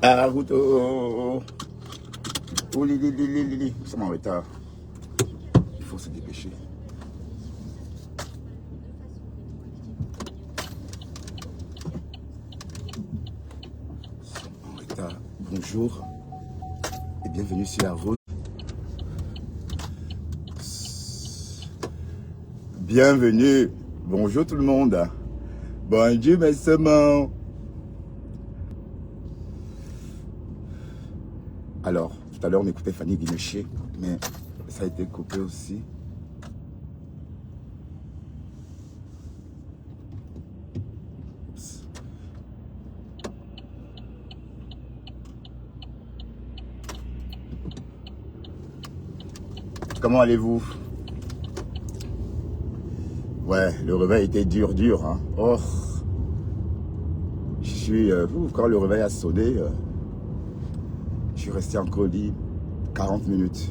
À la route, oh, oh, nous sommes en retard. Il faut se dépêcher. Nous sommes en retard. Bonjour et bienvenue sur la route. Bienvenue. Bonjour tout le monde. Bonjour mes sements. Alors, tout à l'heure on écoutait Fanny Guinéché, mais ça a été coupé aussi. Comment allez-vous? Ouais, le réveil était dur, hein. Oh, je suis, quand le réveil a sonné, je suis resté encore au lit 40 minutes.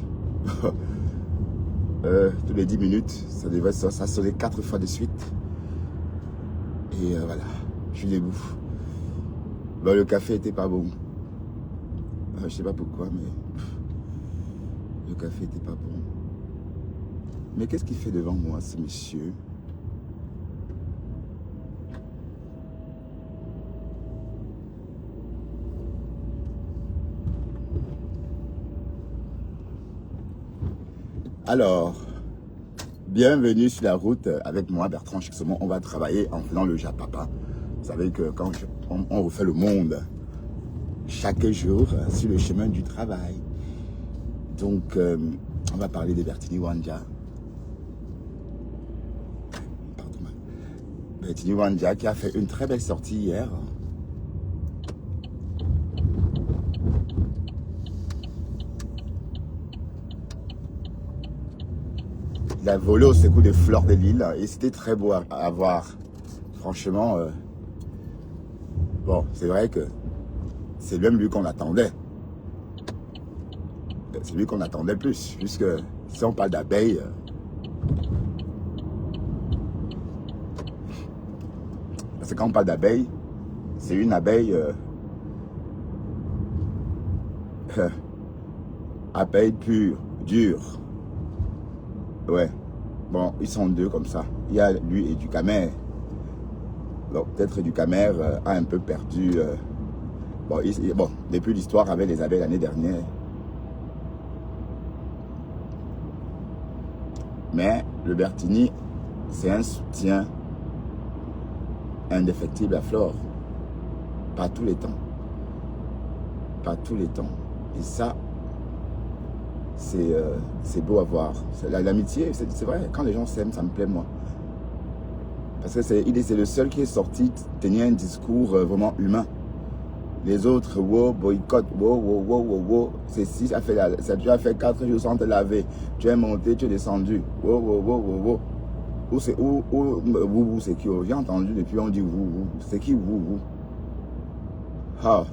Tous les 10 minutes, ça sonnait 4 fois de suite. Et voilà, je suis debout. Bon, le café était pas bon. Je sais pas pourquoi, mais le café était pas bon. Mais qu'est-ce qu'il fait devant moi, ce monsieur? Alors, bienvenue sur la route avec moi, Bertrand Chixomon. On va travailler en faisant le Japapa. Vous savez que quand on refait le monde chaque jour sur le chemin du travail. Donc, on va parler de Bertini Wanja. Pardon. Bertini Wanja qui a fait une très belle sortie hier. Il a volé au secours des fleurs de l'île et c'était très beau à voir. Franchement, bon, c'est vrai que c'est même lui qu'on attendait. C'est lui qu'on attendait plus, puisque si on parle d'abeilles, parce que quand on parle d'abeilles, c'est une abeille abeille pure, dure. Ouais. Bon, ils sont deux comme ça. Il y a lui et Ducamer. Bon, peut-être Ducamer a un peu perdu. Bon, depuis l'histoire avec les abeilles l'année dernière. Mais le Bertini, c'est un soutien indéfectible à Flore. Pas tous les temps. Pas tous les temps. Et ça, c'est beau à voir. L'amitié, c'est vrai, quand les gens s'aiment, ça me plaît moi. Parce que c'est le seul qui est sorti tenir un discours vraiment humain. Les autres, wow, boycott, wow. C'est si, tu as fait 4 jours sans te laver. Tu es monté, tu es descendu. Wow. Où c'est qui? J'ai entendu depuis on dit vous. C'est qui vous? Ah.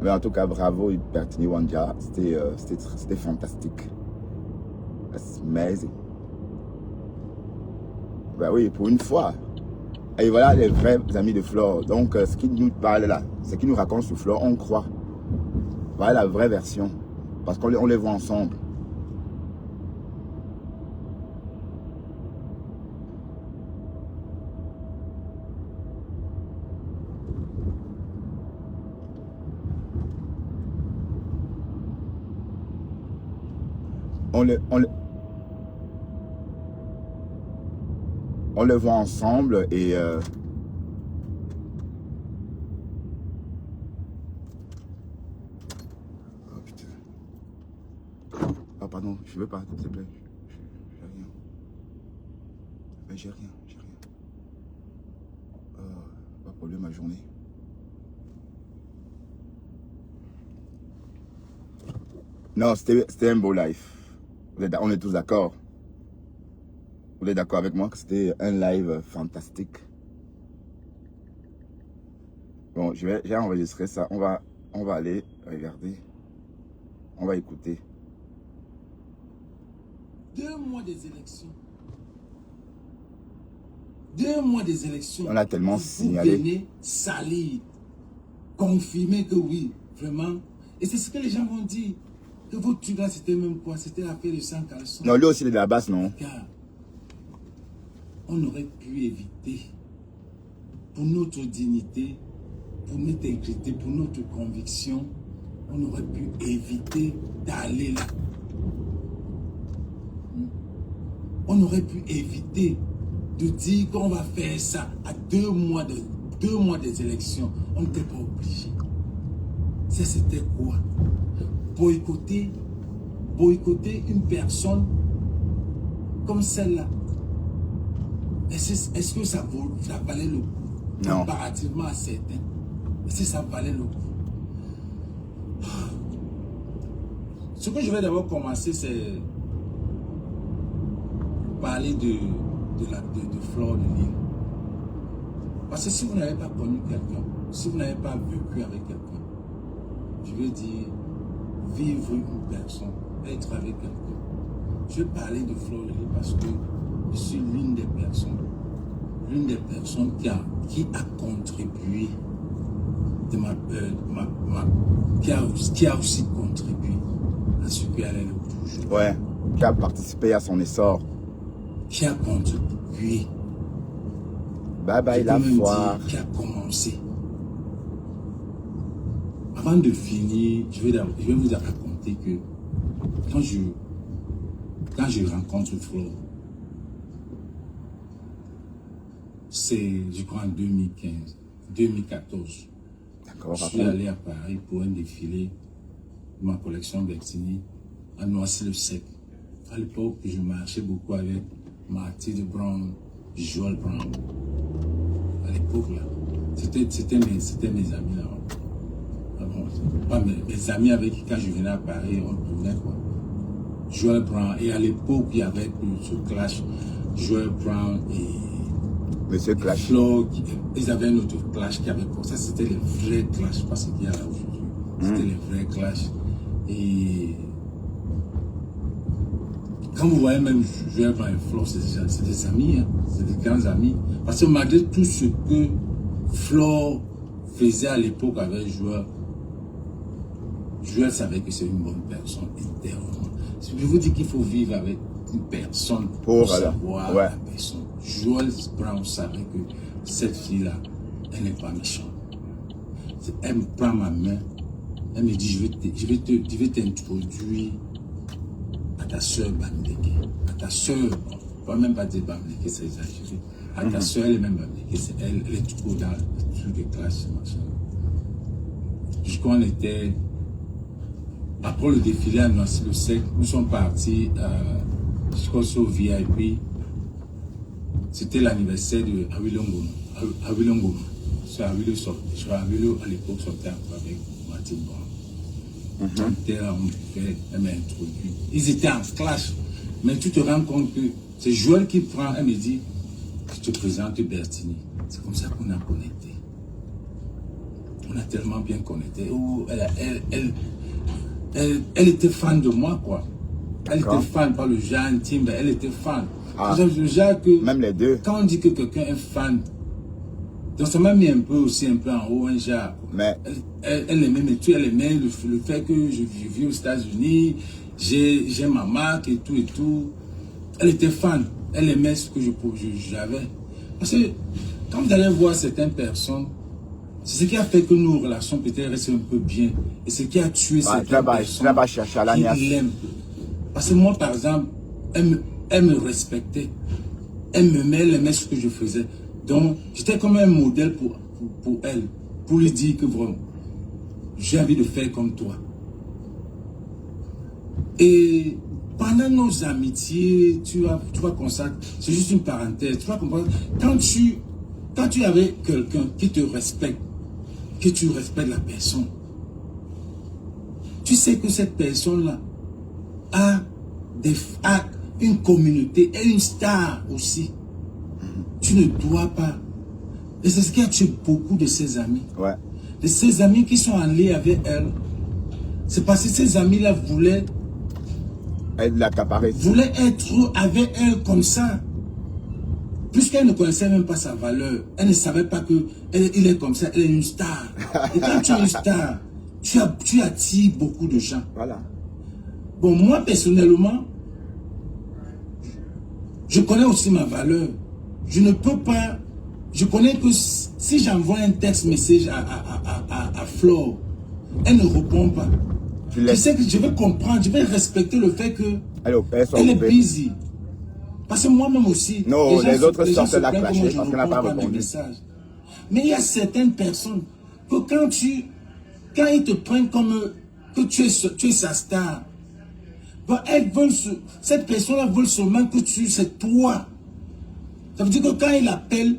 Mais en tout cas, bravo Bertini Wanja. C'était fantastique. That's amazing. Ben oui, pour une fois. Et voilà les vrais amis de Flore. Donc, ce qui nous parle là, ce qui nous raconte sur Flore, on croit. Voilà la vraie version. Parce qu'on les voit ensemble. On les voit ensemble et oh putain. Ah pardon, je veux pas, s'il te plaît. J'ai rien. Mais j'ai rien. Pas polluer ma journée. Non, c'était un beau live. On est tous d'accord. Vous êtes d'accord avec moi que c'était un live fantastique. Bon, j'ai enregistré ça. On va aller regarder. On va écouter. 2 mois des élections. 2 mois des élections. On a tellement signalé. Vous venez salir. confirmer que oui, vraiment. Et c'est ce que les gens vont dire. Que votre truc là, c'était même quoi? C'était l'affaire de 100 caleçons. Non, lui aussi, il est de la base, non? Car on aurait pu éviter, pour notre dignité, pour notre intégrité, pour notre conviction, on aurait pu éviter d'aller là. On aurait pu éviter de dire qu'on va faire ça à 2 mois des élections. On n'était pas obligé. Ça, c'était quoi? Boycotter une personne comme celle-là. Est-ce que ça valait le coup? Non. Comparativement à certains. Est-ce que ça valait le coup? Ce que je vais d'abord commencer, c'est parler de Flore de Lys. Parce que si vous n'avez pas connu quelqu'un, si vous n'avez pas vécu avec quelqu'un, je veux dire, vivre une personne, être avec quelqu'un. Je vais parler de Flore de Lys parce que je suis l'une des personnes qui a contribué qui a aussi contribué à ce qu'elle est toujours. Ouais, qui a participé à son essor. Qui a contribué. Bye bye la foire. Qui a commencé. Avant de finir, je vais vous raconter que quand je rencontre Flore, c'est, je crois, en 2014. D'accord. Je suis allé à Paris pour un défilé de ma collection Bertini à Noisy-le-Sec. À l'époque, je marchais beaucoup avec Mathilde Brown, Joël Brown. À l'époque, là, c'était mes amis là. Ah bon, pas mes amis avec qui, quand je venais à Paris, on tournait quoi. Joël Brown. Et à l'époque, il y avait ce clash. Joël Brown et Monsieur Clash. Flore, ils avaient un autre clash qui avait quoi. Ça, c'était les vrais clashs, pas ce qu'il y a là aujourd'hui. C'était les vrais clashs. Et quand vous voyez même Joël Brown et Flore, c'est des amis, hein. C'est des grands amis. Parce que malgré tout ce que Flore faisait à l'époque avec Joël, Joël savait que c'est une bonne personne intérieurement. Je vous dis qu'il faut vivre avec une personne pour savoir la personne. Joël Brown savait que cette fille-là, elle n'est pas méchante. Elle me prend ma main, elle me dit, je vais t'introduire à ta soeur Bamileke. À ta soeur, on ne va même pas dire Bamileke, c'est exagéré. À ta soeur, elle est même Bamileke, elle est trop dans le truc de classe, machin. Jusqu'on était, après le défilé à Noisy-le-Sec, nous sommes partis, je crois, au VIP. C'était l'anniversaire de Awilo Ngoma. C'est Awilo à l'époque sortait avec Mathilde Brown. On était là, elle m'a introduit. Ils étaient en clash. Mais tu te rends compte que c'est Joël qui prend, elle me dit, je te présente Bertini. C'est comme ça qu'on a connecté. On a tellement bien connecté. Oh, elle était fan de moi, quoi. Elle était fan, pas le genre intime, mais elle était fan. Le genre que, même les deux. Quand on dit que quelqu'un est fan, donc ça m'a mis un peu en haut, un genre. Mais elle aimait mes trucs, elle aimait le fait que je vis aux États-Unis, j'ai ma marque et tout. Elle était fan, elle aimait ce que j'avais. Parce que quand vous allez voir certaines personnes, c'est ce qui a fait que nos relations peut-être restent un peu bien. Et ce qui a tué certaines personnes qui l'aiment. Parce que moi, par exemple, elle me respectait. Elle m'aimait, elle aimait ce que je faisais. Donc, j'étais comme un modèle pour elle. Pour lui dire que vraiment, j'ai envie de faire comme toi. Et pendant nos amitiés, tu vas consacrer, c'est juste une parenthèse, tu vas comprendre, quand tu es avec quelqu'un qui te respecte, que tu respectes la personne, tu sais que cette personne-là a une communauté et une star aussi. Tu ne dois pas. Et c'est ce qui a tué beaucoup de ses amis. Ouais. De ses amis qui sont allés avec elle. C'est parce que ces amis-là voulaient l'accaparer. Voulaient être avec elle comme ça. puisqu'elle ne connaissait même pas sa valeur, elle ne savait pas qu'il est comme ça, elle est une star. Et quand tu es une star, tu attires beaucoup de gens. Voilà. Bon, moi, personnellement, je connais aussi ma valeur. Je ne peux pas... Je connais que si j'envoie un texte message à Flore, elle ne répond pas. Je sais que je vais comprendre, je vais respecter le fait que elle est busy. Parce que moi-même aussi, non, les autres sortent la clasher parce qu'elle n'a pas répondu. Mais il y a certaines personnes que quand ils te prennent comme que tu es sa star, ben cette personne-là veut seulement que c'est toi. Ça veut dire que quand il appelle,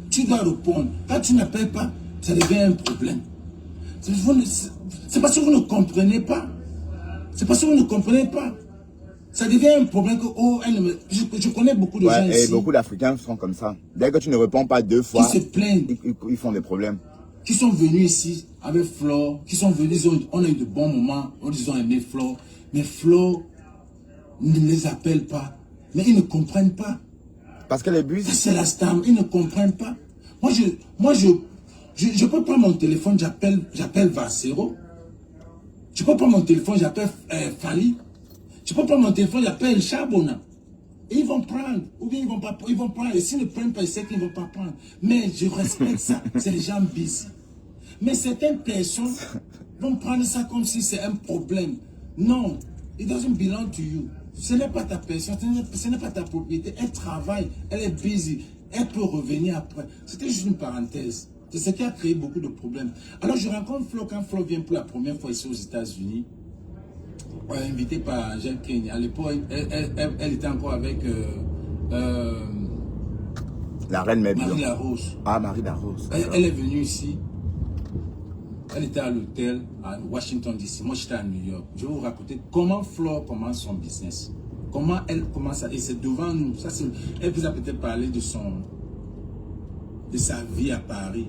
tu dois répondre. Quand tu n'appelles pas, ça devient un problème. C'est parce que vous ne comprenez pas. C'est parce que vous ne comprenez pas. Ça devient un problème que, je connais beaucoup de gens ici. Et beaucoup d'Africains sont comme ça. Dès que tu ne réponds pas 2 fois, qui se plaignent. Ils font des problèmes. Qui sont venus ici avec Flore, qui sont venus, on a eu de bons moments, ils ont aimé Flore. Mais Flore ne les appelle pas. Mais ils ne comprennent pas. Parce qu'elle est busy. C'est la star, ils ne comprennent pas. Moi, je peux prendre mon téléphone, j'appelle Vassero. Je peux prendre mon téléphone, j'appelle Fali. Je peux prendre mon téléphone, j'appelle Charbonna. Et ils vont prendre, ou bien ils vont prendre. Et s'ils ne prennent pas, ils savent qu'ils ne vont pas prendre. Mais je respecte ça, c'est les gens busy. Mais certaines personnes vont prendre ça comme si c'est un problème. Non, it doesn't belong to you. Ce n'est pas ta personne, ce n'est pas ta propriété. Elle travaille, elle est busy. Elle peut revenir après. C'était juste une parenthèse. C'est ce qui a créé beaucoup de problèmes. Alors je rencontre Flo quand Flo vient pour la première fois ici aux États-Unis. Invitée par Jean Kenya. À l'époque, elle était encore avec la reine Mabille. Marie Larose. Ah, Marie Larose. Elle est venue ici. Elle était à l'hôtel à Washington DC. Moi, j'étais à New York. Je vais vous raconter comment Flore commence son business. Comment elle commence à... Et c'est devant nous. Ça, elle vous a peut-être parlé de sa vie à Paris.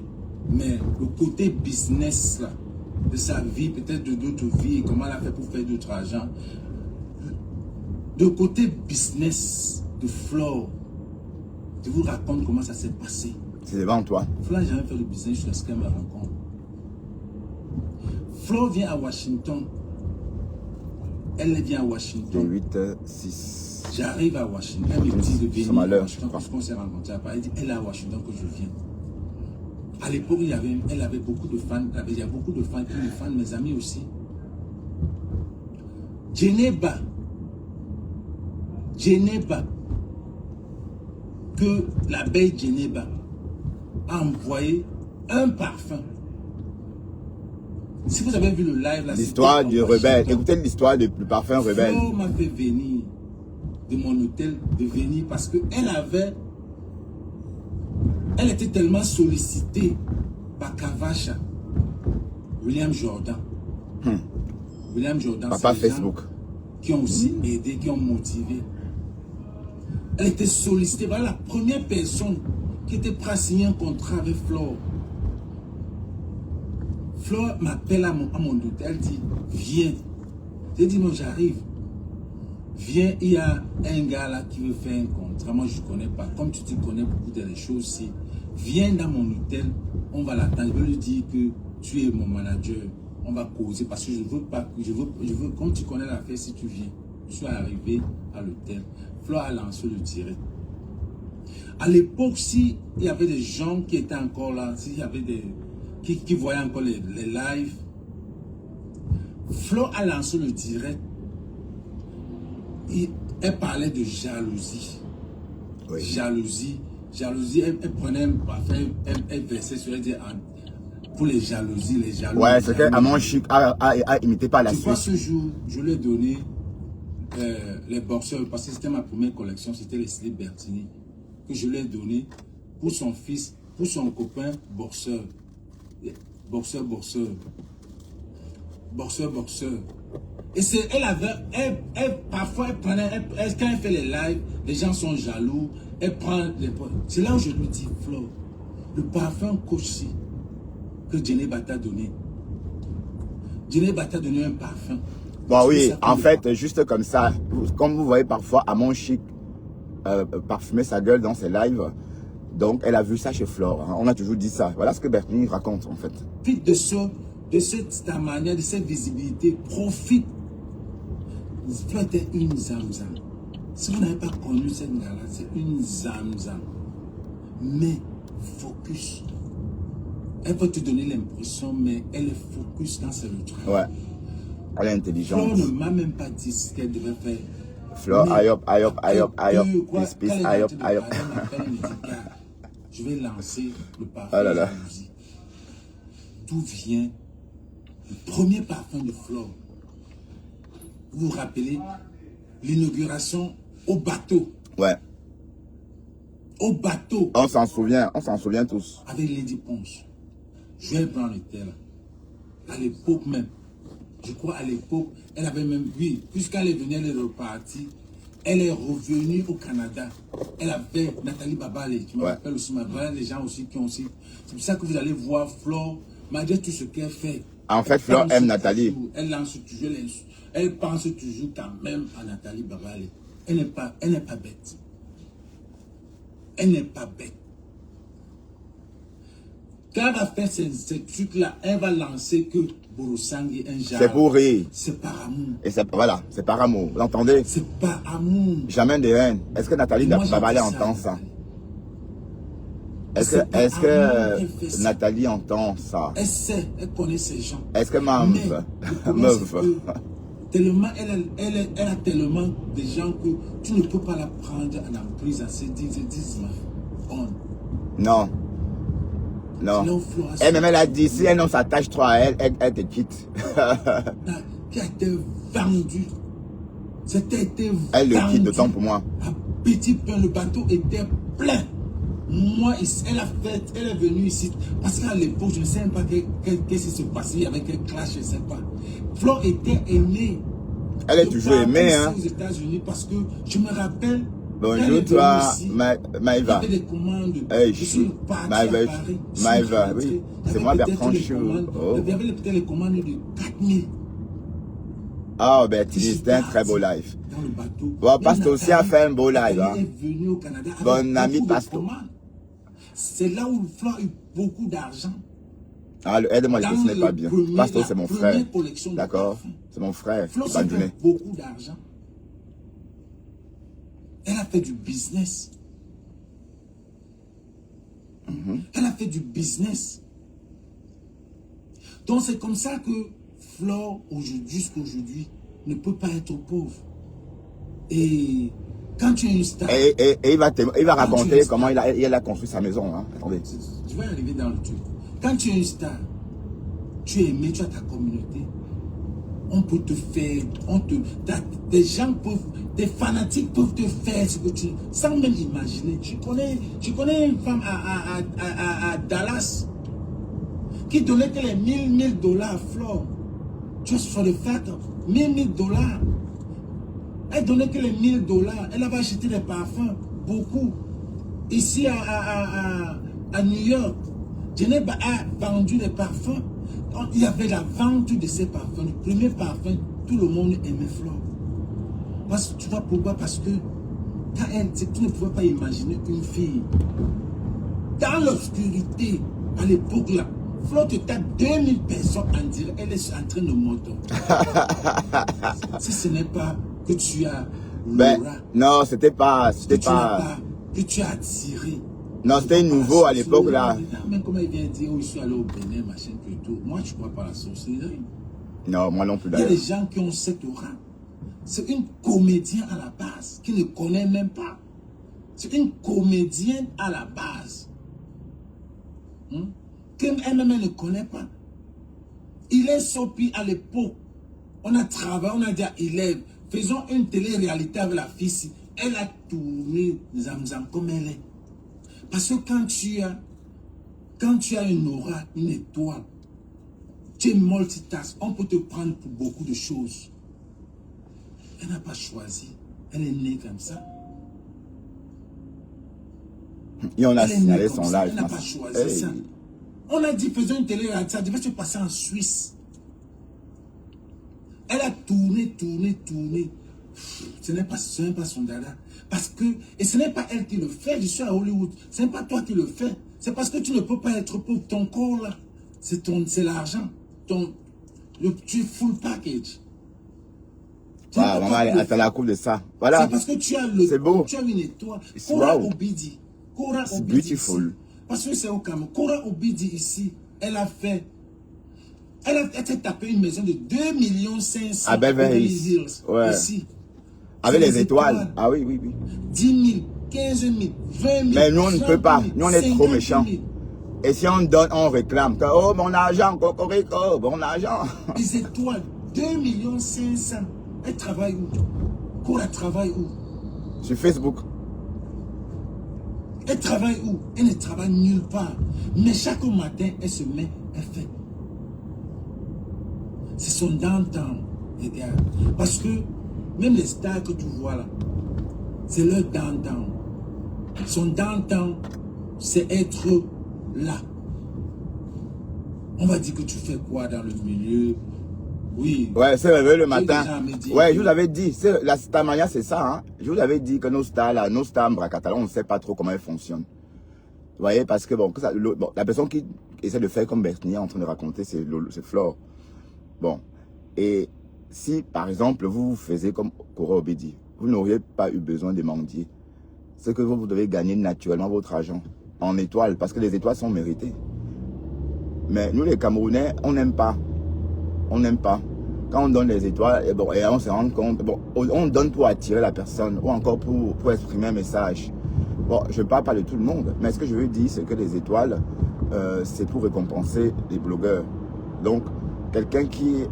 Mais le côté business, là, de sa vie, peut-être de d'autres vies, comment elle a fait pour faire d'autres argent. De côté business de Flore, je vous raconte comment ça s'est passé. C'est devant toi. Flore n'a jamais fait de business jusqu'à ce qu'elle me rencontre. Flore vient à Washington. Elle vient à Washington. 8-6. J'arrive à Washington. Elle me dit de venir à Washington parce qu'on s'est rencontrés à Paris. Elle dit, elle est à Washington que je viens. À l'époque, elle avait beaucoup de fans. Il y a beaucoup de fans, mes amis aussi. Geneva, que l'abeille Geneva a envoyé un parfum. Si vous avez vu le live, l'histoire du rebelle. Écoutez l'histoire du parfum rebelle. Flo m'a fait venir de mon hôtel, parce que elle était tellement sollicitée par Kavacha, William Jordan. William Jordan, Papa Facebook. Qui ont aussi aidé, qui ont motivé. Elle était sollicitée. Voilà la première personne qui était prête à signer un contrat avec Flore. Flore m'appelle à mon hôtel, elle dit, viens. J'ai dit, non, j'arrive. Viens, il y a un gars là qui veut faire un contrat. Moi, je ne connais pas. Comme tu te connais beaucoup de choses ici, viens dans mon hôtel, on va l'attendre. Je veux lui dire que tu es mon manager. On va causer parce que je veux pas, je veux, comme tu connais l'affaire, si tu viens. Je suis arrivé à l'hôtel. Flore a lancé le direct. À l'époque, s'il y avait des gens qui étaient encore là, s'il y avait des... Qui voyaient encore les lives, Flore a lancé le direct. Elle parlait de jalousie. Oui. Jalousie, elle prenait un parfum, elle versait sur elle, pour les jalousies, les jaloux. Ouais, c'est qu'Amon Chic a imité par la suite. Ce jour, je lui ai donné les boxeurs, parce que c'était ma première collection, c'était les slips Bertini, que je lui ai donné pour son fils, pour son copain boxeur. Boxeur. Et parfois, quand elle fait les lives, les gens sont jaloux, elle prend les... C'est là où je lui dis, Flore, le parfum Coach que Geneva t'a donné. Geneva t'a donné un parfum. Bon oui, en fait, juste comme ça, comme vous voyez parfois, Amon Chic parfumer sa gueule dans ses lives. Donc, elle a vu ça chez Flore. Hein. On a toujours dit ça. Voilà ce que Bertini raconte, en fait. Profite de cette manière, de cette visibilité. Profite. Flore était une zamzam. Si vous n'avez pas connu cette gars-là, c'est une zamzam. Mais focus. Elle peut te donner l'impression, mais elle est focus dans ses retraits. Ouais. Elle est intelligente. Flore ne m'a même pas dit ce qu'elle devait faire. Flore, aïe hop, aïe hop, aïe hop, aïe hop. Peace, aïe hop, aïe hop. Je vais lancer le parfum Ah là là. de musique. D'où vient le premier parfum de Flore? Vous vous rappelez l'inauguration au bateau? Ouais. Au bateau. On s'en souvient tous. Avec Lady Ponce. Joël Brown était là. À l'époque même. Je crois à l'époque, elle avait même vu, puisqu'elle est venue, elle est repartie. Elle est revenue au Canada. Elle avait Nathalie Babale, qui me rappelle aussi, les gens aussi qui ont aussi. C'est pour ça que vous allez voir Flore, malgré tout ce qu'elle fait. En fait, Flore aime Nathalie. Elle lance toujours, elle pense toujours quand même à Nathalie Babale. Elle n'est pas bête. Elle n'est pas bête. Quand elle va faire ces trucs-là, elle va lancer que Borosangi, un genre. C'est pour rire. C'est par amour. Et voilà, c'est par amour. Vous entendez? C'est par amour. Jamais de haine. Est-ce que Nathalie Babale entend ça? Est-ce que Nathalie entend ça? Elle sait, elle connaît ces gens. Est-ce que Mauve? Tellement, elle a tellement de gens que tu ne peux pas la prendre en emprise à se dire, non. Non. Elle-même, elle a dit, si elle ne s'attache trop à elle, elle te quitte. Qui a été vendue. C'était été vendu. Elle le quitte, d'autant pour moi. À petit pain, le bateau était plein. Moi, elle est venue ici. Parce qu'à l'époque, je ne sais même pas qu'est-ce qui se passait. Il y avait quel clash, je ne sais pas. Flore était aimée. Elle est toujours aimée, hein. Aux États-Unis parce que je me rappelle. Bonjour toi, Maïva. Il y avait des commandes. Hey, je suis parti à Paris. Maïva, oui. C'est moi Bertrand Chou. Oh. Il y avait peut-être les commandes de 4000. Ah, ben, c'était un très beau live. Dans le bateau. Bon, Pasto aussi a fait un beau live. Elle est venue au Canada. Bon ami Pasto. C'est là où Flore a eu beaucoup d'argent. Ah, aide-moi, je ne connais pas bien. Pasto, c'est mon frère. D'accord? C'est mon frère. Flore a fait beaucoup d'argent. Elle a fait du business. Elle a fait du business. Donc c'est comme ça que Flore, jusqu'aujourd'hui, ne peut pas être pauvre. Et quand tu es une star... Et il va raconter comment il a construit sa maison. Hein. Attendez. Je vais arriver dans le truc. Quand tu es une star, tu es aimé, tu as ta communauté. On peut te faire, des gens peuvent, des fanatiques peuvent te faire ce que tu, sans même imaginer. Je connais une femme à Dallas qui donnait que les 1000 $ à Flore. Just for the fact, 1000 $. Elle donnait que les 1000 $. Elle avait acheté des parfums, beaucoup. Ici à New York, Genève a vendu des parfums. Quand il y avait la vente de ces parfums, le premier parfum, tout le monde aimait Flore. Parce que tu vois pourquoi? Parce que quand tu ne pouvais pas imaginer une fille dans l'obscurité à l'époque là. Flore te tape 2000 personnes en direct, elle est en train de monter. Si ce n'est pas que tu as l'aura, non, c'était pas. que tu as attiré. Non, c'était nouveau à l'époque là. Mais comment il vient dire, je suis allé au Bénin, machin, plutôt. Moi, je ne crois pas à la sorcellerie. Non, moi non plus Il y a d'ailleurs. des gens qui ont cette aura. C'est une comédienne à la base, qui ne connaît même pas. C'est une comédienne à la base. Qu'elle-même ne connaît pas. Il est sorti à l'époque. On a travaillé, on a dit à élèves, faisons une télé-réalité avec la fille. Elle a tourné Zamzam comme elle est. Parce que quand tu as une aura, une étoile, tu es multitask, on peut te prendre pour beaucoup de choses. Elle n'a pas choisi. Elle est née comme ça. Et on a signalé son live. Elle n'a pas choisi ça. On a dit, faisons une télé-réalité, ça devait se passer en Suisse. Elle a tourné. Ce n'est pas son dada. Parce que, et ce n'est pas elle qui le fait, je suis à Hollywood. Ce n'est pas toi qui le fais. C'est parce que tu ne peux pas être pauvre. Ton corps là, c'est l'argent. Tu es full package. Ah, maman, attends la coupe de ça. Voilà. C'est parce que tu as beau. Tu as une étoile. Kora Wow. Obidi. Kora C'est Obidi beautiful. ici. Parce que c'est au Cameroun. Kora Obidi ici, elle s'est tapé une maison de 2 500 000 à Beverly Hills. Ouais. Ici. Avec les étoiles. Ah oui, oui, oui. 10 000, 15 000, 20 000. Mais nous, on ne peut pas. Nous, on est trop méchants. 000. Et si on donne, on réclame. Oh, mon argent, cocorico, mon argent. Les étoiles, 2 500 000. Elle travaille où? Kora travaille où? Sur Facebook. Elle travaille où? Elle ne travaille nulle part. Mais chaque matin, elle se met, elle fait. C'est son downtown, les gars. Parce que même les stars que tu vois là, c'est leur downtown. Son downtown, c'est être là. On va dire que tu fais quoi dans le milieu? Oui. Ouais, c'est réveillé le matin. Dit, ouais, je vous avais dit, la Starmania, c'est ça, hein. Je vous avais dit que nos stars là, nos stars Bracatala, on ne sait pas trop comment elles fonctionnent. Vous voyez, parce que bon, la personne qui essaie de faire comme Bernier en train de raconter, c'est Flore. Bon. Et si, par exemple, vous faisiez comme Kora Obidi, vous n'auriez pas eu besoin de mendier. C'est que vous devez gagner naturellement votre argent en étoiles, parce que les étoiles sont méritées. Mais nous, les Camerounais, on n'aime pas. On n'aime pas. Quand on donne les étoiles, et bon, et on se rend compte, bon, on donne pour attirer la personne, ou encore pour exprimer un message. Bon, je ne parle pas de tout le monde, mais ce que je veux dire, c'est que les étoiles, c'est pour récompenser les blogueurs. Donc, quelqu'un qui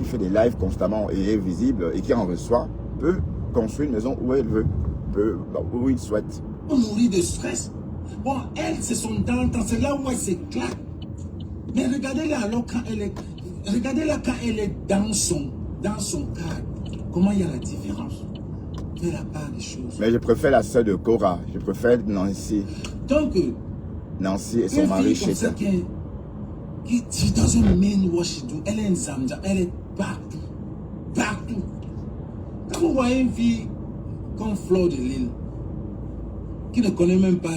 fait des lives constamment et est visible et qui en reçoit, peut construire une maison où elle veut, où il souhaite. On nourrit de stress. Bon, elle, c'est son downtown, c'est là où elle s'éclate. Mais regardez-la alors quand elle est... Regardez-la quand elle est dans son cadre. Comment il y a la différence? Fais la part des choses. Mais je préfère la sœur de Kora. Je préfère Nancy. Donc, Nancy et son mari chez elle. She doesn't mean what she do. Elle est une Zamza. Elle est partout. Partout. Quand vous voyez une fille comme Flore de Lille, qui ne connaît même pas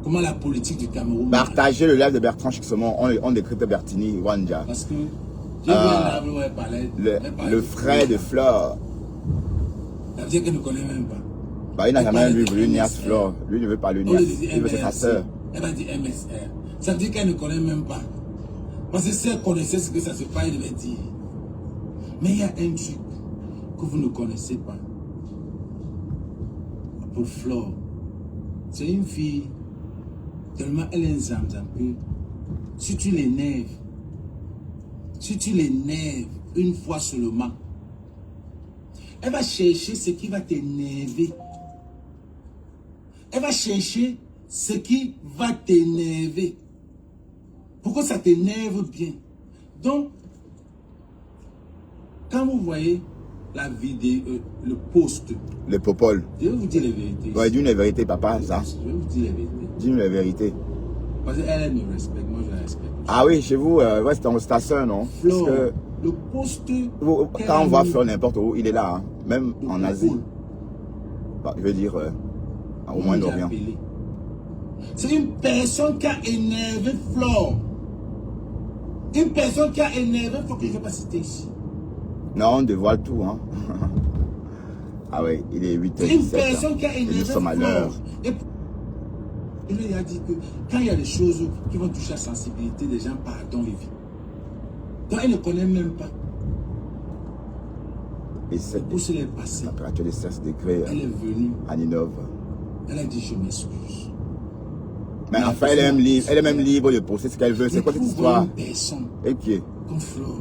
comment la politique du Cameroun... Partagez le live de Bertrand Chixomon, on décrypte Bertini, Wanja. Parce que j'ai vu un live où elle parlait... Le frère de Flore. Ça veut dire qu'elle ne connaît même pas. Bah, il n'a jamais vu l'Unias Flore. Lui ne veut pas l'Unias. Il veut ser sa sœur. Elle va dire MSR. Ça veut dire qu'elle ne connaît même pas. Parce que si elle connaissait ce que ça se passe, elle devait dire. Mais il y a un truc que vous ne connaissez pas. Pour Flore, c'est une fille... Tellement elle est un zamzam que si tu l'énerves une fois seulement, elle va chercher ce qui va t'énerver. Elle va chercher ce qui va t'énerver. Pour que ça t'énerve bien. Donc, quand vous voyez la vidéo, le post. Le popol. Je vais vous dire la vérité. Ouais, dis-nous la vérité, papa, ça. Je vais vous dire la vérité. Dis-nous la vérité. Parce qu'elle me respecte, moi je la respecte. Ah oui, chez vous, ouais, c'est ta soeur, non? Flore, parce que le poste... quand on voit Flore n'importe où, il est là, hein, même en Asie. Bah, je veux dire, au Moyen-Orient. C'est une personne qui a énervé Flore. Une personne qui a énervé, il faut que je ne vais pas citer ici. Non, on dévoile tout, hein. Ah oui, il est 8h17. Une personne qui a énervé nous sommes à l'heure. Et lui, il a dit que quand il y a des choses qui vont toucher la sensibilité des gens, pardon, il vit. Donc, elle ne connaît même pas. Et c'est où c'est passé. La température de 16 degrés. Elle est venue. À Ninove. Elle a dit, je m'excuse. Mais enfin, elle est même libre de poster ce qu'elle veut. C'est quoi cette histoire? Personne. Et qui est? Comme Flore.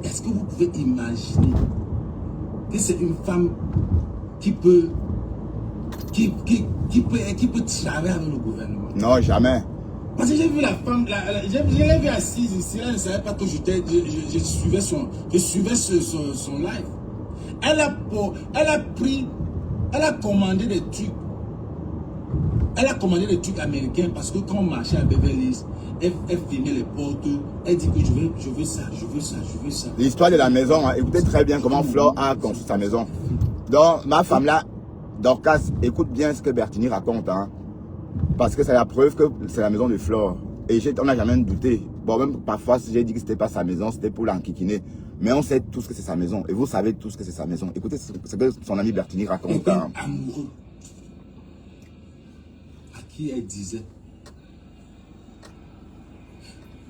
Est-ce que vous pouvez imaginer que c'est une femme qui peut travailler avec le gouvernement? Non, jamais. Parce que j'ai vu la femme, je l'ai vue assise ici, elle ne savait pas que je suivais son live. Elle a commandé des trucs. Elle a commandé des trucs américains parce que quand on marchait à Beverly Hills, elle filmait les portes, elle dit que je veux ça, je veux ça, je veux ça. L'histoire de la maison, hein, écoutez très bien comment Flore a construit sa maison. Donc, ma femme là, Dorcas, écoute bien ce que Bertini raconte, hein, parce que c'est la preuve que c'est la maison de Flore. Et on n'a jamais douté. Bon, même parfois, si j'ai dit que c'était pas sa maison, c'était pour l'enquiquiner. Mais on sait tous que c'est sa maison. Et vous savez tous que c'est sa maison. Écoutez ce que son ami Bertini raconte. Un amoureux à qui elle disait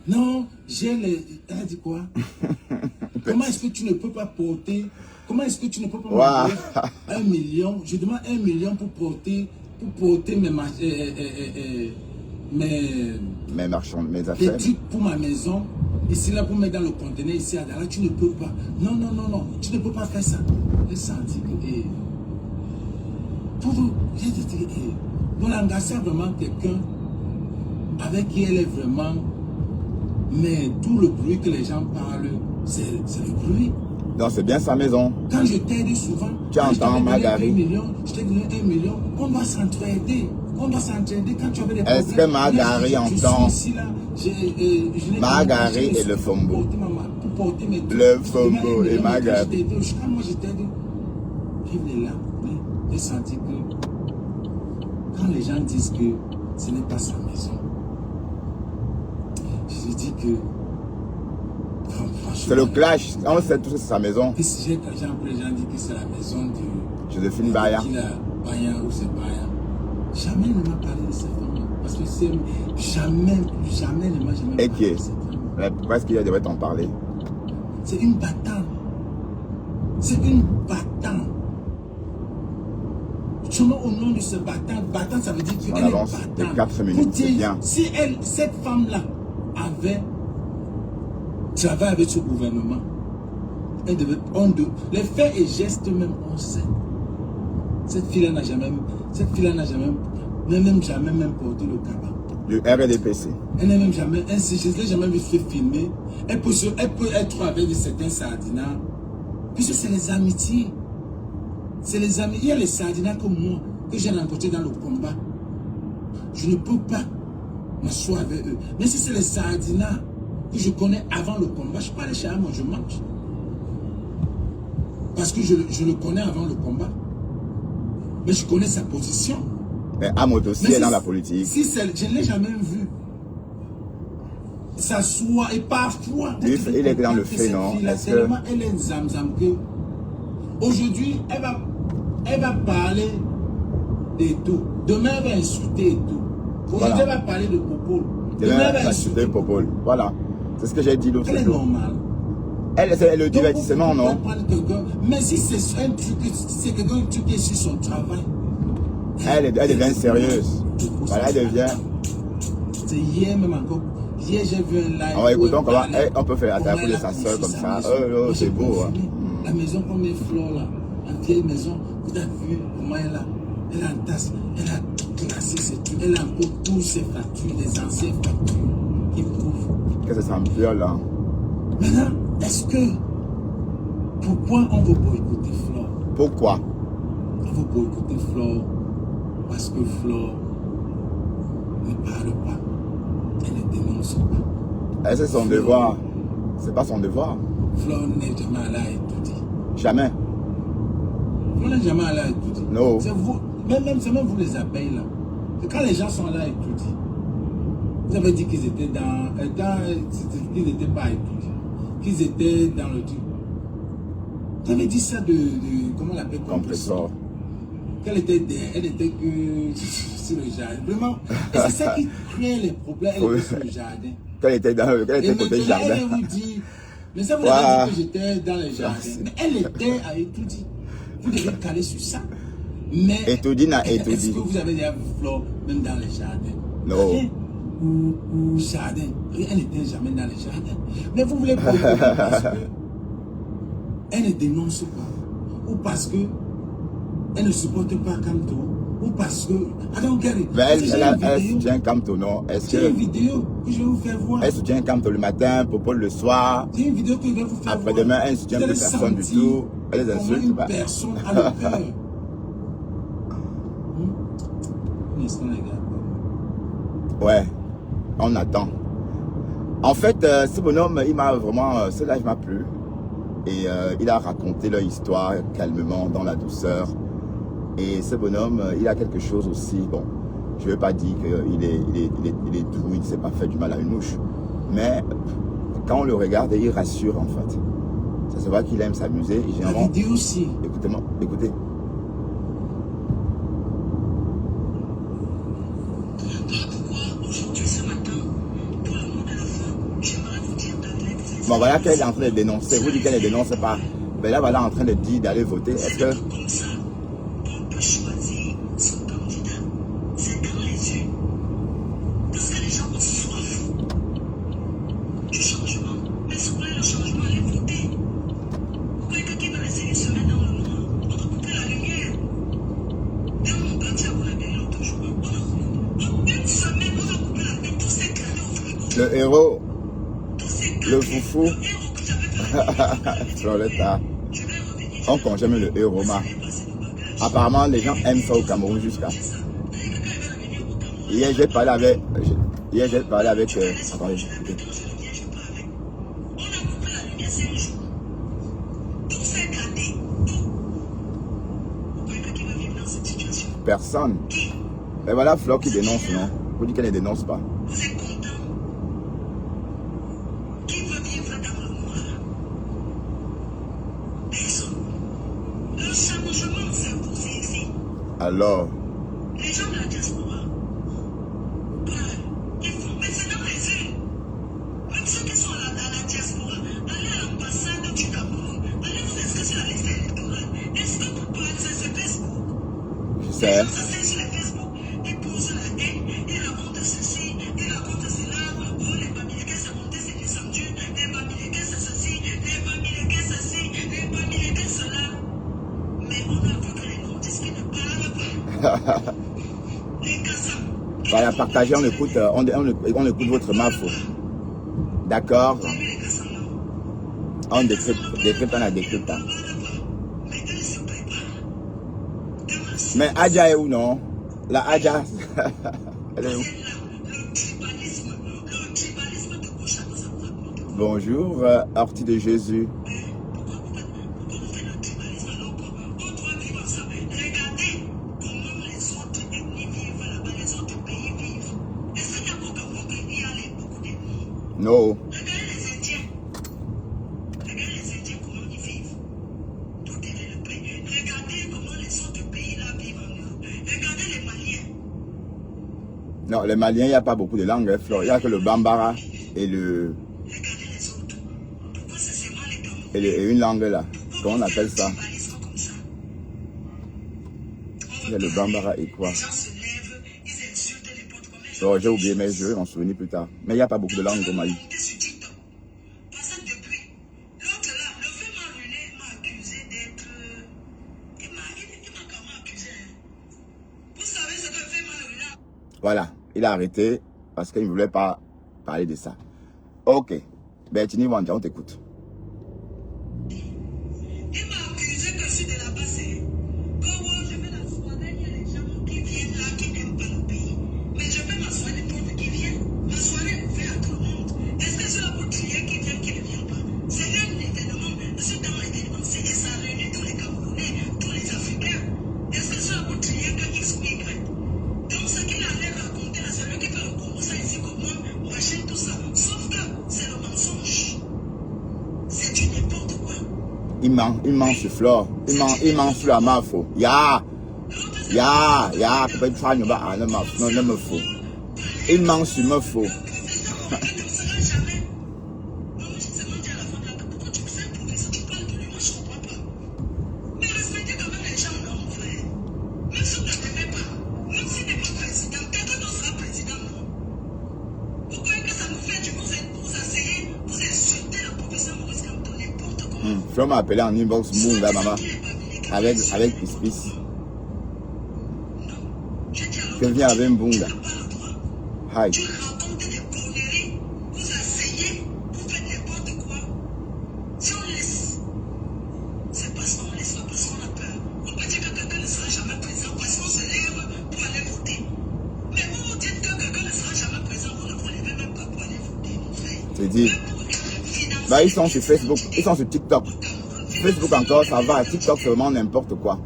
non, elle a dit quoi? Comment est-ce que tu ne peux pas porter? Comment est-ce que tu ne peux pas Wow. 1 million? Je demande 1 million pour porter mes marchands, mes affaires. Les trucs pour ma maison. Ici, là, pour mettre dans le conteneur, ici, là, tu ne peux pas. Non, non, non, non, tu ne peux pas faire ça. Elle sentit que, pour vous, j'ai dit, Bolanga, c'est vraiment quelqu'un avec qui elle est vraiment, mais tout le bruit que les gens parlent, c'est le bruit. Donc, c'est bien sa maison. Quand je t'aide souvent, tu entends, Marguerite. Je t'ai donné 1 million, on doit s'entraider. On doit s'entraider quand tu avais des problèmes. Est-ce que Marguerite entend? Marguerite et le Fombo. Le Fombo et Marguerite. Moi, je t'aide. Vive là. J'ai senti que quand les gens disent que ce n'est pas sa maison, je dis que c'est le clash. On sait tous que c'est sa maison. Si j'ai les gens disent que c'est la maison de Joséphine Baya. Baya ou c'est Baya. Jamais ne m'a parlé de cette femme. Parce que c'est jamais ne m'a jamais parlé de cette femme. Pourquoi est-ce qu'il devrait t'en parler? C'est une battante. C'est une battante. Seulement au nom de ce battant, battant ça veut dire qu'elle est battante. 4 minutes, c'est bien. Si cette femme-là avait travaillé avec ce gouvernement, elle devait, les faits et gestes même, on sait. Cette fille-là n'a jamais porté le cabas. Du RDPC. Elle n'a même jamais, je ne l'ai jamais vu se filmer. Elle peut être avec certains sardinats. Puisque c'est les amitiés. C'est les amis. Il y a les sardinats comme moi, que j'ai rencontrés dans le combat. Je ne peux pas m'asseoir avec eux. Mais si c'est les sardinats que je connais avant le combat, je ne peux pas aller chez moi, je mange. Parce que je le connais avant le combat. Mais je connais sa position. Mais Amot aussi est dans la politique. Si je ne l'ai jamais vu s'asseoir et parfois. Il est dans le fait, non? Est-ce que elle est zamzam que aujourd'hui elle va parler de tout. Demain elle va insulter et tout. Aujourd'hui elle va parler de Popol. Demain elle va insulter Popol. Voilà. C'est ce que j'ai dit l'autre jour. Elle est normale. Elle le divertissement, non? Mais si c'est un truc, c'est quelqu'un qui est sur son travail. Elle devient sérieuse. Voilà, elle devient. C'est hier même encore. Hier j'ai vu un live. Oh, écoutons comment on peut faire attaquer de sa soeur comme ça. Oh, c'est beau. Hein. La maison comme les fleurs là, la vieille maison, vous avez vu comment elle a en tasse, elle a classé ses trucs, elle a encore tous ses factures, les anciennes factures qui prouvent. Qu'est-ce que ça me fait là? Maintenant, est-ce que, pourquoi on veut boycotter Flore? Pourquoi? On veut boycotter Flore parce que Flore ne parle pas, elle ne dénonce pas. Est-ce que c'est son devoir? C'est pas son devoir. Flore n'est jamais allée à étudier. Jamais. Flore n'est jamais allée à étudier. Non. C'est vous, c'est même vous les abeilles là. C'est quand les gens sont là à étudier. Vous avez dit qu'ils étaient qu'ils n'étaient pas à étudier. Qu'ils étaient dans le truc. Vous avez dit ça de comment on l'appelle? Compresseur. Elle était que sur le jardin. Vraiment. Et c'est ça qui crée les problèmes. Elle était sur le jardin. Qu'elle était côté jardin. Elle vous dit, mais ça vous avez dit que j'étais dans le jardin. Mais elle était à étudier. Vous devez caler sur ça. Mais étudier n'a est-ce étudié. que vous avez déjà vu Flore même dans les jardins? Non. Ou jardin. Elle n'était jamais dans les jardins. Mais vous voulez pas parce que elle ne dénonce pas. Ou parce que elle ne supporte pas Kamto. Ou parce que I don't get it. Elle soutient Kamto, non? J'ai une vidéo que je vais vous faire voir. Elle soutient Kamto le matin, Popol le soir. J'ai une vidéo que je vais vous faire voir. Après-demain, elle ne soutient plus personne du tout. Elle les insulte. Une personne a le cœur. Un instant, les gars. Ouais, on attend. En fait, ce bonhomme, il m'a vraiment, ce live m'a plu. Et il a raconté leur histoire calmement, dans la douceur. Et ce bonhomme, il a quelque chose aussi, bon, je ne veux pas dire qu'il est doux, il ne s'est pas fait du mal à une mouche. Mais quand on le regarde, il rassure en fait. Ça se voit qu'il aime s'amuser. La vidéo aussi. Écoutez-moi, écoutez. Bon, voilà qu'elle est en train de dénoncer. Vous dites qu'elle ne dénonce pas. Mais là, voilà en train de dire d'aller voter. Est-ce que... Le héros, le foufou, Floretta, on congèle le héros. Apparemment, les gens aiment ça au Cameroun jusqu'à. Hier, j'ai parlé avec. Attendez, écoutez. Personne. Et voilà Flo qui dénonce, non? Vous dites qu'elle ne dénonce pas. Alors, les gens de la diaspora, ils font, mais c'est dans les îles. Même ceux qui sont à la diaspora, allez à l'ambassade du Cameroun, allez vous inscrire sur la liste électorale. Est-ce que vous parlez sur Facebook? Je sais. Ça c'est sur le Facebook, ils posent la haine, ils racontent ceci, ils racontent cela. Oh, les Bamileke, c'est monté, c'est descendu. Les Bamileke, c'est ceci, les Bamileke, ceci, les Bamileke, cela. Mais on a vu que les notices qui ne parlent pas. Voilà, partagez, on écoute votre mafo. D'accord? On décrypte, on a décrypte. Mais Adja est où, non? La Adja, elle est où? Bonjour, Ortie de Jésus. Non. Regardez les Indiens. Regardez les Indiens, comment ils vivent. Tout est développé. Regardez comment les autres pays là vivent en Europe. Regardez les Maliens. Non, les Maliens, il n'y a pas beaucoup de langues, hein, Flore. Il n'y a que le Bambara et le... Regardez les autres. Pourquoi c'est seulement les Camerounais? Et une langue là. Comment on appelle ça? Ils sont comme ça. Il y a le Bambara et quoi? Les gens se lèvent, ils insultent les potes comme ça. Oh, j'ai oublié, mais je vais m'en souvenir plus tard. Mais il n'y a pas beaucoup de langues au Mali. Parce que depuis, l'autre là, le fait m'a ruiné, m'a accusé d'être... Il m'a carrément accusé. Vous savez ce que le fait m'a ruiné? Voilà, il a arrêté parce qu'il ne voulait pas parler de ça. Ok, Bertini Wanja, on t'écoute. Il m'a accusé que je suis de la passée. Comment je vais la soigner? Il y a les gens qui viennent là, qui n'aiment pas le pays. Mais je peux m'asseoir n'importe qui vient. Ma soirée est ouverte à tout le monde. Est-ce que c'est la bouteille qui vient, qui ne vient pas? C'est un événement. Je suis dans l'événement. Et ça réunit tous les Camerounais, tous les Africains. Est-ce que c'est la bouteille que X ou Y? Donc ce qu'il allait raconter à celui qui peut le commencer ici comme moi, machin, tout ça. Sauf que c'est le mensonge. C'est du n'importe quoi. Il ment sur Flore. Il ment sur la mafo. Ya, peut-être pas nous va non, ne me faut. Il ment sur me faut. Flore m'a appelé en inbox Bunga, maman. Avec Pispis. Que vient avec Bunga. Hi. Tu racontes des conneries, vous asseyez, vous faites n'importe quoi. Si on laisse, c'est parce qu'on laisse, pas parce qu'on a peur. On peut dire que quelqu'un ne sera jamais présent parce qu'on se lève pour aller voter. Mais vous vous dites que quelqu'un ne sera jamais présent, vous ne vous levez même pas pour aller voter, mon frère. C'est dire. Bah, ils sont sur Facebook, ils sont sur TikTok. Facebook encore, ça va. TikTok, c'est vraiment n'importe quoi.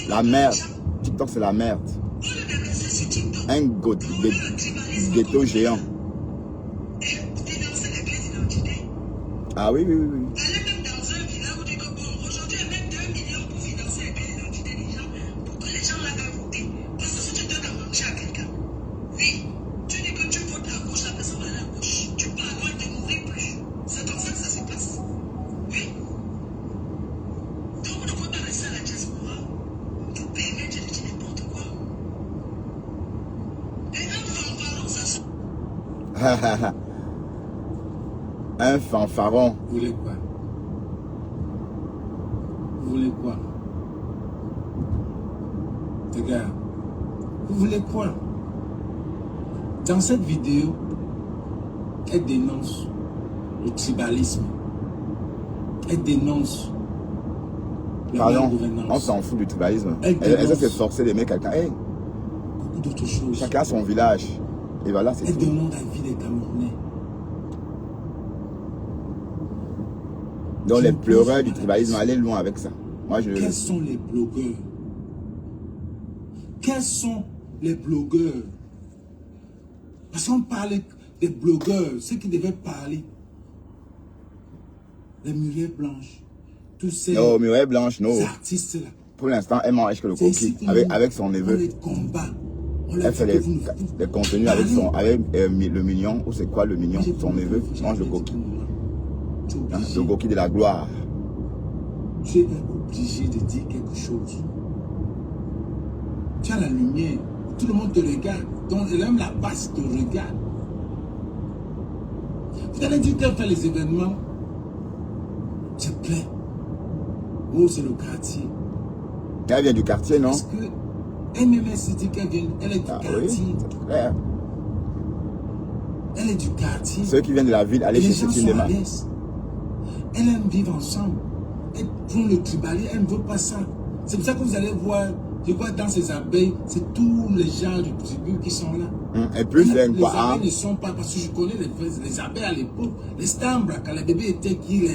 La merde. TikTok, c'est la merde. Un ghetto géant. Ah oui, oui, oui, oui. Allez même dans un village où tu dis que bon, aujourd'hui, il y a même 2 millions pour financer les pièces d'identité des gens, pour que les gens l'aillent voter. Parce que si tu donnes à manger à quelqu'un, oui, tu dis que tu votes à gauche, la personne va aller à gauche. Tu pars loin de mourir plus. C'est comme ça que ça se passe. Oui. Donc, on ne peut pas rester à la diaspora pour permettre de dire n'importe quoi. Et un fanfaron, ça se... Un fanfaron. Vous voulez quoi? Vous voulez quoi? Les gars, vous voulez quoi? Dans cette vidéo, elle dénonce le tribalisme. Elle dénonce la Pardon, gouvernance. on s'en fout du tribalisme. Elle Elle dénonce s'est forcée d'aimer quelqu'un. Hey, beaucoup d'autres choses. chacun a son village. Et voilà, c'est Elle tout. demande la vie des Camerounais. Donc Je les me pose pleureurs la du tribalisme, allez loin avec ça. Moi, je... Quels sont les blogueurs? Quels sont les blogueurs? Parce qu'on parlait des blogueurs, ceux qui devaient parler. Les Muriel Blanche, tous ces Non, Muriel Blanche, non. artistes-là. Pour l'instant, elle mange que le C'est ici coquille que avec son on neveu. les combat. On leur Elle fait dit que vous les contenus avec, parlez. le mignon, ou c'est quoi le mignon, Moi, j'ai son compris, neveu, j'ai mange le dit coquille. que moi, tu es Hein, obligé, le coquille de la gloire. tu es obligé de dire quelque chose. Tu as la lumière, tout le monde te regarde, donc même la base te regarde. Vous allez dire qu'elle fait les événements, c'est plein. Oh, c'est le quartier. Elle vient du quartier, non? Parce que MMS dit qu'elle vient, elle est du Ah oui, quartier. c'est clair. Elle est du quartier. Ceux qui viennent de la ville, allez Les chez gens ce sont à cinéma. l'aise. Elle aime vivre ensemble. Elle prend le tribalisme, elle ne veut pas ça. C'est pour ça que vous allez voir, je vois dans ces abeilles, c'est tous les gens du tribu qui sont là. Et plus, c'est Les quoi? Hein? abeilles ne sont pas, parce que je connais les abeilles à l'époque, les stambres, quand les bébés étaient qui,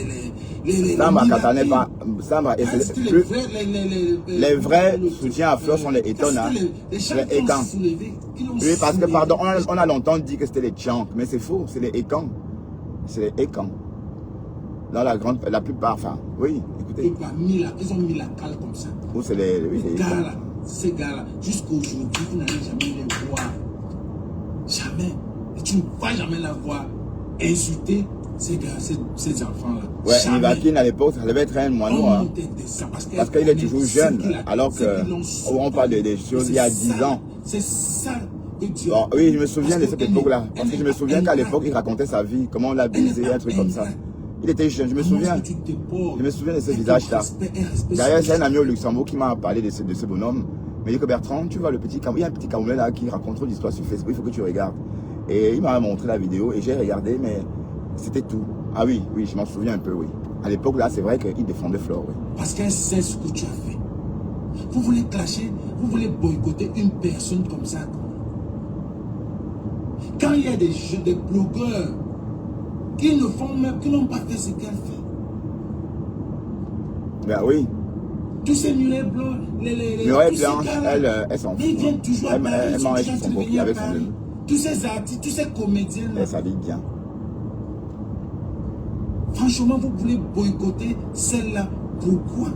Samba, Katane, pas. Samba, et c'est c'était plus. les vrais soutiens à fleurs sont les étonnants. Les gens Les qui ont écans. soulevé, qui l'ont Oui, parce que, soulevé. pardon, on a longtemps dit que c'était les tchanks, mais c'est faux, c'est les écans. C'est les écans. Dans la plupart, enfin, oui, écoutez. Ils ont mis la cale comme ça. Ou c'est les, oui, les écans. Gars-là, ces gars-là, jusqu'aujourd'hui, vous n'allez jamais les voir. Jamais. Et tu ne vas jamais la voir insulter ces gars, ces enfants-là. Ouais, Jamais. Nivakine à l'époque, ça devait être un moineau, hein. Parce qu'il est toujours jeune, alors qu'on parle des choses il y a 10 ans. C'est ça que Dieu. Bon, oui, je me souviens Parce de cette que époque-là. elle- Parce que je me elle- souviens elle- qu'à l'époque, il racontait sa vie, comment on l'a baisé, un truc comme ça. Il était jeune, je me Comment souviens. est-ce que tu te portes? Je me souviens de ce Avec visage-là. respect, un respect D'ailleurs, c'est un social. ami au Luxembourg qui m'a parlé de ce bonhomme. Il m'a dit que Bertrand, tu vois le petit Camerounais, il y a un petit Camerounais là qui raconte trop d'histoires sur Facebook, il faut que tu regardes. Et il m'a montré la vidéo et j'ai regardé, mais c'était tout. Ah oui, oui, je m'en souviens un peu, oui. À l'époque là, c'est vrai qu'il défendait Flore, oui. Parce qu'elle sait ce que tu as fait. Vous voulez clasher, vous voulez boycotter une personne comme ça. Quand il y a des jeux, des blogueurs qui ne font même, qui n'ont pas fait ce qu'elle fait. Ben oui. Tous ces murets blancs, Murets tous ces blanches, gars-là, elle s'en fout. ils viennent toujours à Elle Paris, ils sont mange toujours en son train de coquille venir à avec son Paris. neveu. Tous ces artistes, tous ces comédiens là. Elle s'habille bien. Franchement, vous voulez boycotter celle-là. Pourquoi?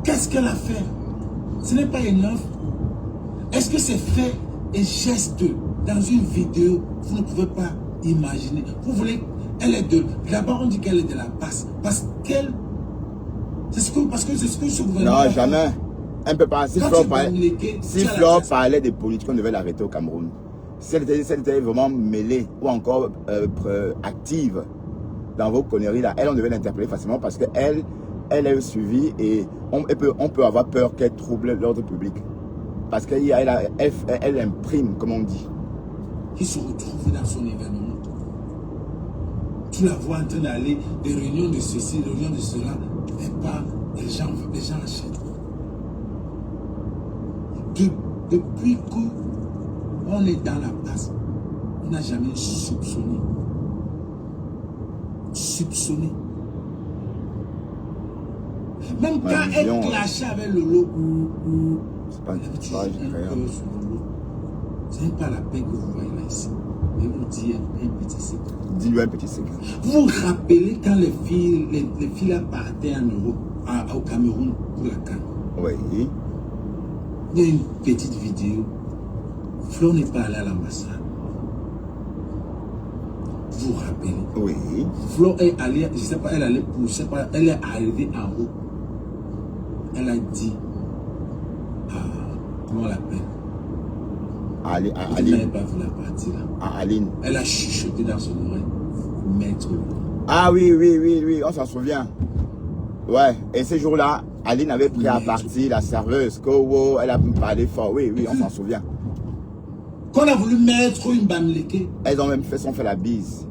Qu'est-ce qu'elle a fait? Ce n'est pas enough. Est-ce que c'est fait et geste dans une vidéo? Vous ne pouvez pas imaginer. Vous voulez, elle est de... D'abord, on dit qu'elle est de la passe. Parce qu'elle... Parce que c'est ce que ce gouvernement... Non, jamais. Elle ne peut pas. Si Quand Flore tu parlait, communiquais, si tu as la Flore classe. parlait des politiques, on devait l'arrêter au Cameroun. Si elle était vraiment mêlée ou encore active dans vos conneries là, elle, on devait l'interpeller facilement parce qu'elle est suivie et on peut avoir peur qu'elle trouble l'ordre public. Parce qu'elle imprime, comme on dit. Qui se retrouve dans son événement. Tu la vois en train d'aller des réunions de ceci, des réunions de cela, et pas les gens achètent. Depuis qu'on est dans la place, On n'a jamais soupçonné. Soupçonné. Même quand elle clashait avec Lolo, C'est pas elle avait dit un cœur sur Lolo. Ce n'est pas la peine que vous voyez là ici. Je vais vous dire un petit secret. Dis-lui un petit secret. Vous vous rappelez quand les filles là partaient en Europe, au Cameroun pour la CAN? Oui. Il y a une petite vidéo. Flo n'est pas allé à l'ambassade. Vous vous rappelez? Oui. Flo est allée, je ne sais pas, elle allait pour, je sais pas, elle est arrivée en haut. Elle a dit, comment on l'appelle? Aline. Elle n'avait pas vu la partie là. Aline. Elle a chuchoté dans son oreille, maître. Ah oui, on s'en souvient. Ouais, et ce jour-là, Aline avait pris à partie la serveuse. Kowo, elle a parlé fort. Oui, on s'en souvient. Qu'on a voulu mettre une bamleke. Elles ont même fait la bise.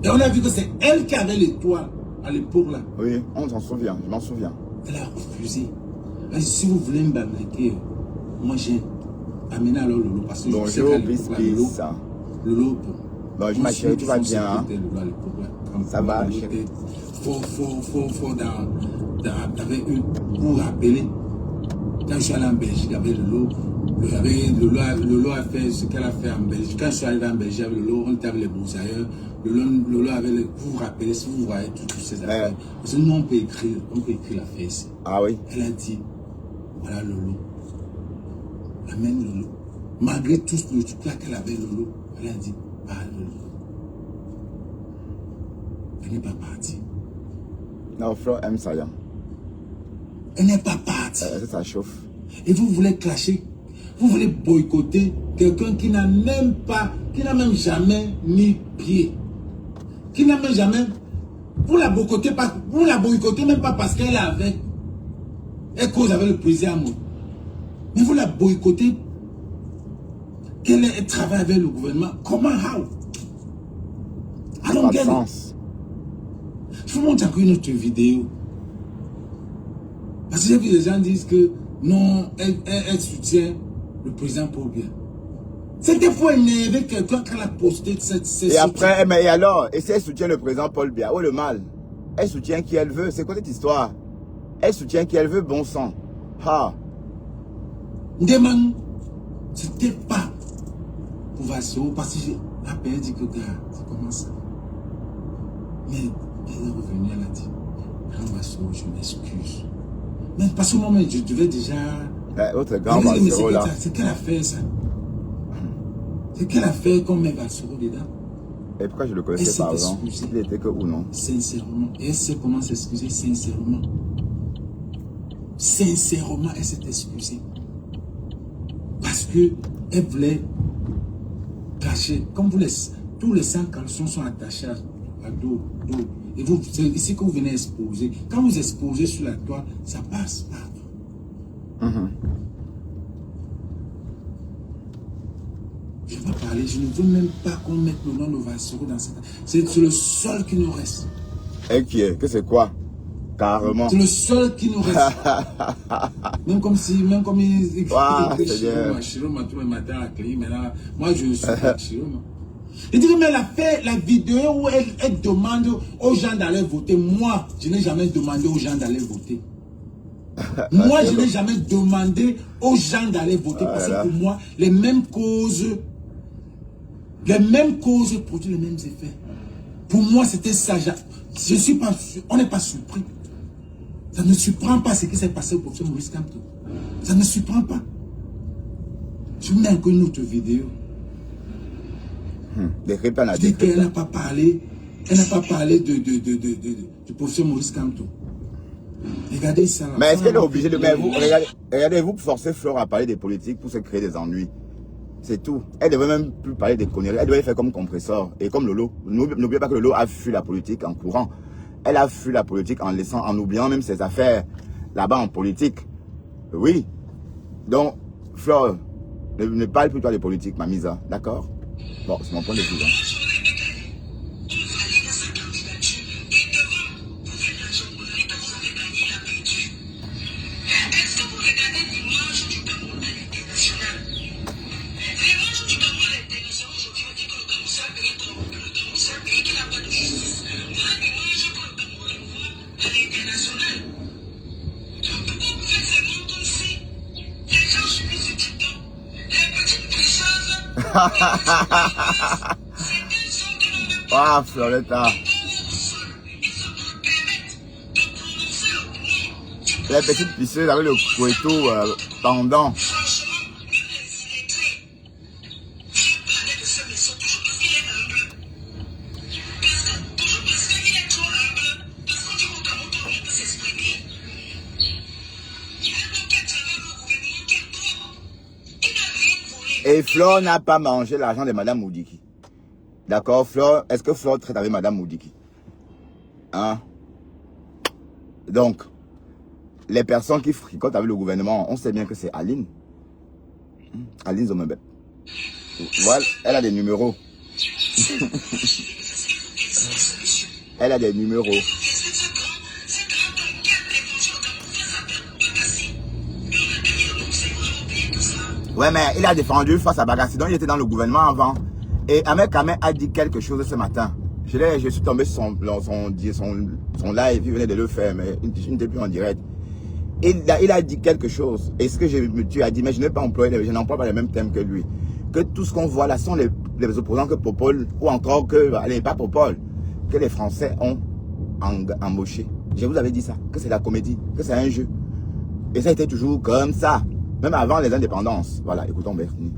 Et on a vu que c'est elle qui avait l'étoile à l'époque là. Oui, on s'en souvient, je m'en souviens. Elle a refusé. Elle a dit, si vous voulez une bamleke, moi j'ai amené alors Lolo. Parce que je sais qu'à l'époque là, Lolo, bon, je m'achète, tu vas bien. Hein? Ça va. Faut avec eux pour rappeler. Quand je suis allé en Belgique avec Lolo, Lolo a fait ce qu'elle a fait en Belgique. Quand je suis arrivé en Belgique avec Lolo, on était avec les broussailleurs. Lolo avait vous vous rappelez, si vous voyez toutes ces affaires. Parce que nous, on peut écrire l'affaire ici. Ah oui. Elle a dit, voilà Lolo. Amène Lolo. Malgré tout le truc là qu'elle avait Lolo, elle a dit, Lolo. Elle n'est pas partie. Non, Flo aime ça. Elle n'est pas partie. Ça chauffe. Et vous voulez clasher, vous voulez boycotter quelqu'un qui n'a même jamais mis pied. Qui n'a même jamais. Vous la boycottez même pas parce qu'elle avait. Elle cause avec le président. Mais vous la boycottez qu'elle travaille avec le gouvernement. Comment? How? I don't get it. Je vous montre encore une autre vidéo. Parce que j'ai vu des gens disent que non, elle soutient le président Paul Biya. C'était pour énerver quelqu'un quand elle a posté cette et après, mais alors, et si elle soutient le président Paul Biya, où est le mal? Elle soutient qui elle veut. C'est quoi cette histoire? Elle soutient qui elle veut, bon sang. Ha! Demande, c'était pas pour Vassou, parce que la paix dit que gars, c'est comment ça? Mais elle est revenue, elle a dit, grand Vassou, je m'excuse. Mais parce que moi, je devais déjà. Votre grand Vassou là. C'est quelle affaire ça? C'est quelle affaire qu'on met Vassou dedans? Et pourquoi je le connaissais pas avant? Il était que ou non? Sincèrement. Et elle sait comment s'excuser sincèrement. Sincèrement, elle s'est excusée. Parce que elle voulait cacher. Comme vous tous les 5 caleçons sont attachés à dos. Et vous, c'est ici que vous venez exposer. Quand vous exposez sur la toile, ça passe partout. Je vais parler, je ne veux même pas qu'on mette le nom de Vassoro dans cette. C'est le seul qui nous reste. Et qui est? Que c'est quoi? Carrément. C'est le seul qui nous reste. même comme ils écrivent Chiroma tous les matins à la clé, mais là, moi je suis pas Chiroma. Il dit que mais la vidéo où elle demande aux gens d'aller voter, moi, je n'ai jamais demandé aux gens d'aller voter. Moi, je n'ai jamais demandé aux gens d'aller voter parce que pour moi, les mêmes causes produisent les mêmes effets. Pour moi, c'était ça. Je suis pas, on n'est pas surpris. Ça ne surprend pas ce qui s'est passé au professeur Maurice Kamto. Ça ne surprend pas. Je vous mets encore une autre vidéo. Je dis qu'elle n'a pas parlé. Elle n'a pas parlé du professeur Maurice Kamto. Regardez ça. Mais est-ce qu'elle est obligée de... Mais vous, regardez-vous forcer Flore à parler des politiques pour se créer des ennuis. C'est tout. Elle devrait même plus parler des conneries. Elle devrait faire comme compresseur. Et comme Lolo. N'oubliez pas que Lolo a fui la politique en courant. Elle a fui la politique en oubliant même ses affaires là-bas en politique. Oui. Donc, Flore, ne parle plus toi des politiques, Mamisa. D'accord? Bon, c'est mon point de vue. Ah, Floretta. Les petites pisseuses avec le couteau pendant. Et Flore n'a pas mangé l'argent de Madame Moudiki. D'accord, Flore, est-ce que Flore traite avec Madame Moudiki? Hein? Donc, les personnes qui fricotent avec le gouvernement, on sait bien que c'est Aline. Aline Zomebep. Voilà, elle a des numéros. Elle a des numéros. Ouais, mais il a défendu face à Bagassi, donc il était dans le gouvernement avant. Et Ahmed Kamel a dit quelque chose ce matin. Je suis tombé sur son live, il venait de le faire, mais il n'était plus en direct. Il a dit quelque chose. Et ce que tu as dit, mais je n'emploie pas les mêmes thèmes que lui. Que tout ce qu'on voit là sont les opposants que Popol, ou encore que, allez, pas Popol, que les Français ont embauché. Je vous avais dit ça, que c'est la comédie, que c'est un jeu. Et ça a été toujours comme ça. Même avant les indépendances. Voilà, écoutons Bernie.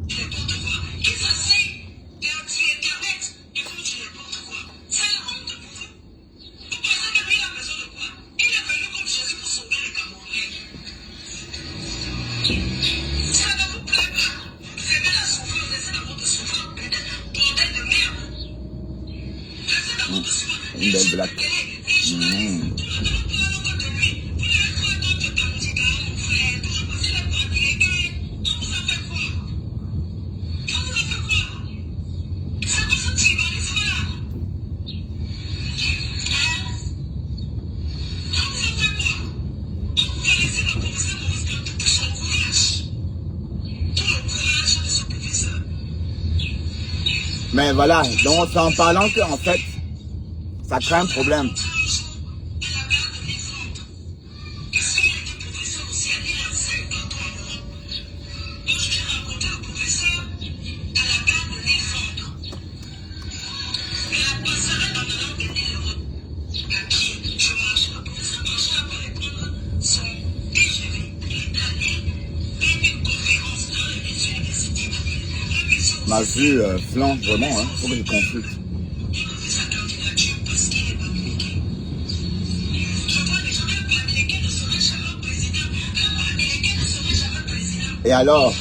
Une belle blague. Mais voilà, donc c'est en parlant que en fait, ça crée un problème. Ma vue flanche vraiment, hein, faut que je consulte. Et alors?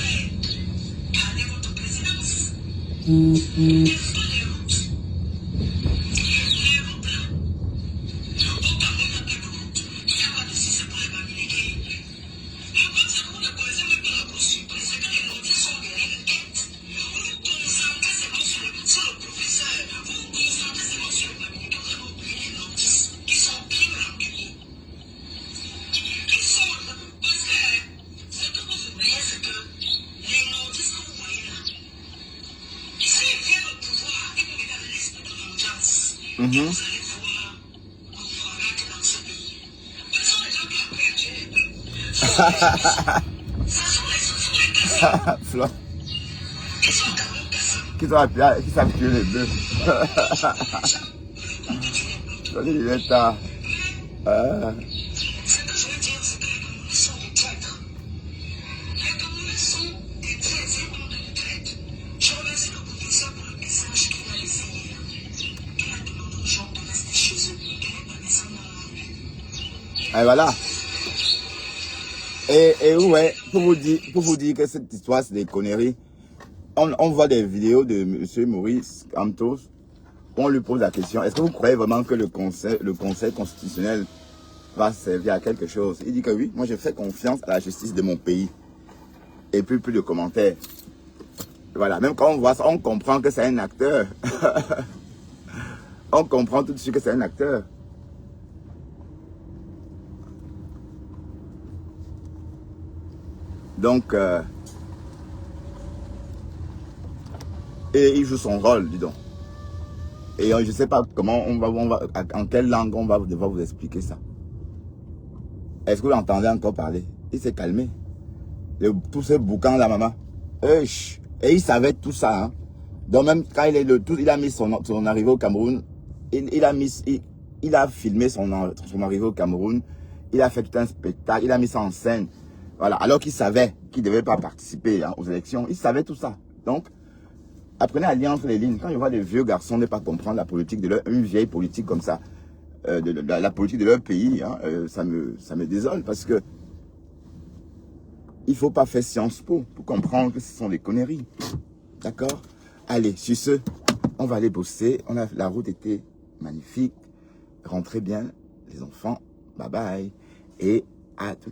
Flo. Qui savent tuer les bœufs. Il est tard. Et voilà. Et ouais, pour vous dire que cette histoire c'est des conneries. On voit des vidéos de M. Maurice Kamto. On lui pose la question, est-ce que vous croyez vraiment que le conseil constitutionnel va servir à quelque chose? Il dit que oui, moi je fais confiance à la justice de mon pays. Et puis plus de commentaires. Voilà, même quand on voit ça, on comprend que c'est un acteur. On comprend tout de suite que c'est un acteur. Donc, et il joue son rôle, dis donc. Et je ne sais pas comment en quelle langue on va devoir vous expliquer ça. Est-ce que vous l'entendez encore parler? Il s'est calmé. Tout ce boucan là, maman. Et il savait tout ça, hein. Donc même quand il a mis son arrivée au Cameroun, il a filmé son arrivée au Cameroun, il a fait tout un spectacle, il a mis ça en scène. Voilà, alors qu'il savait qu'il ne devait pas participer aux élections, il savait tout ça. Donc, apprenez à lire entre les lignes. Quand je vois des vieux garçons ne pas comprendre la politique une vieille politique comme ça, la politique de leur pays, hein, ça me désole parce que il faut pas faire Sciences Po pour comprendre que ce sont des conneries. D'accord? Allez, sur ce, on va aller bosser. La route était magnifique. Rentrez bien, les enfants. Bye bye. Et à tout.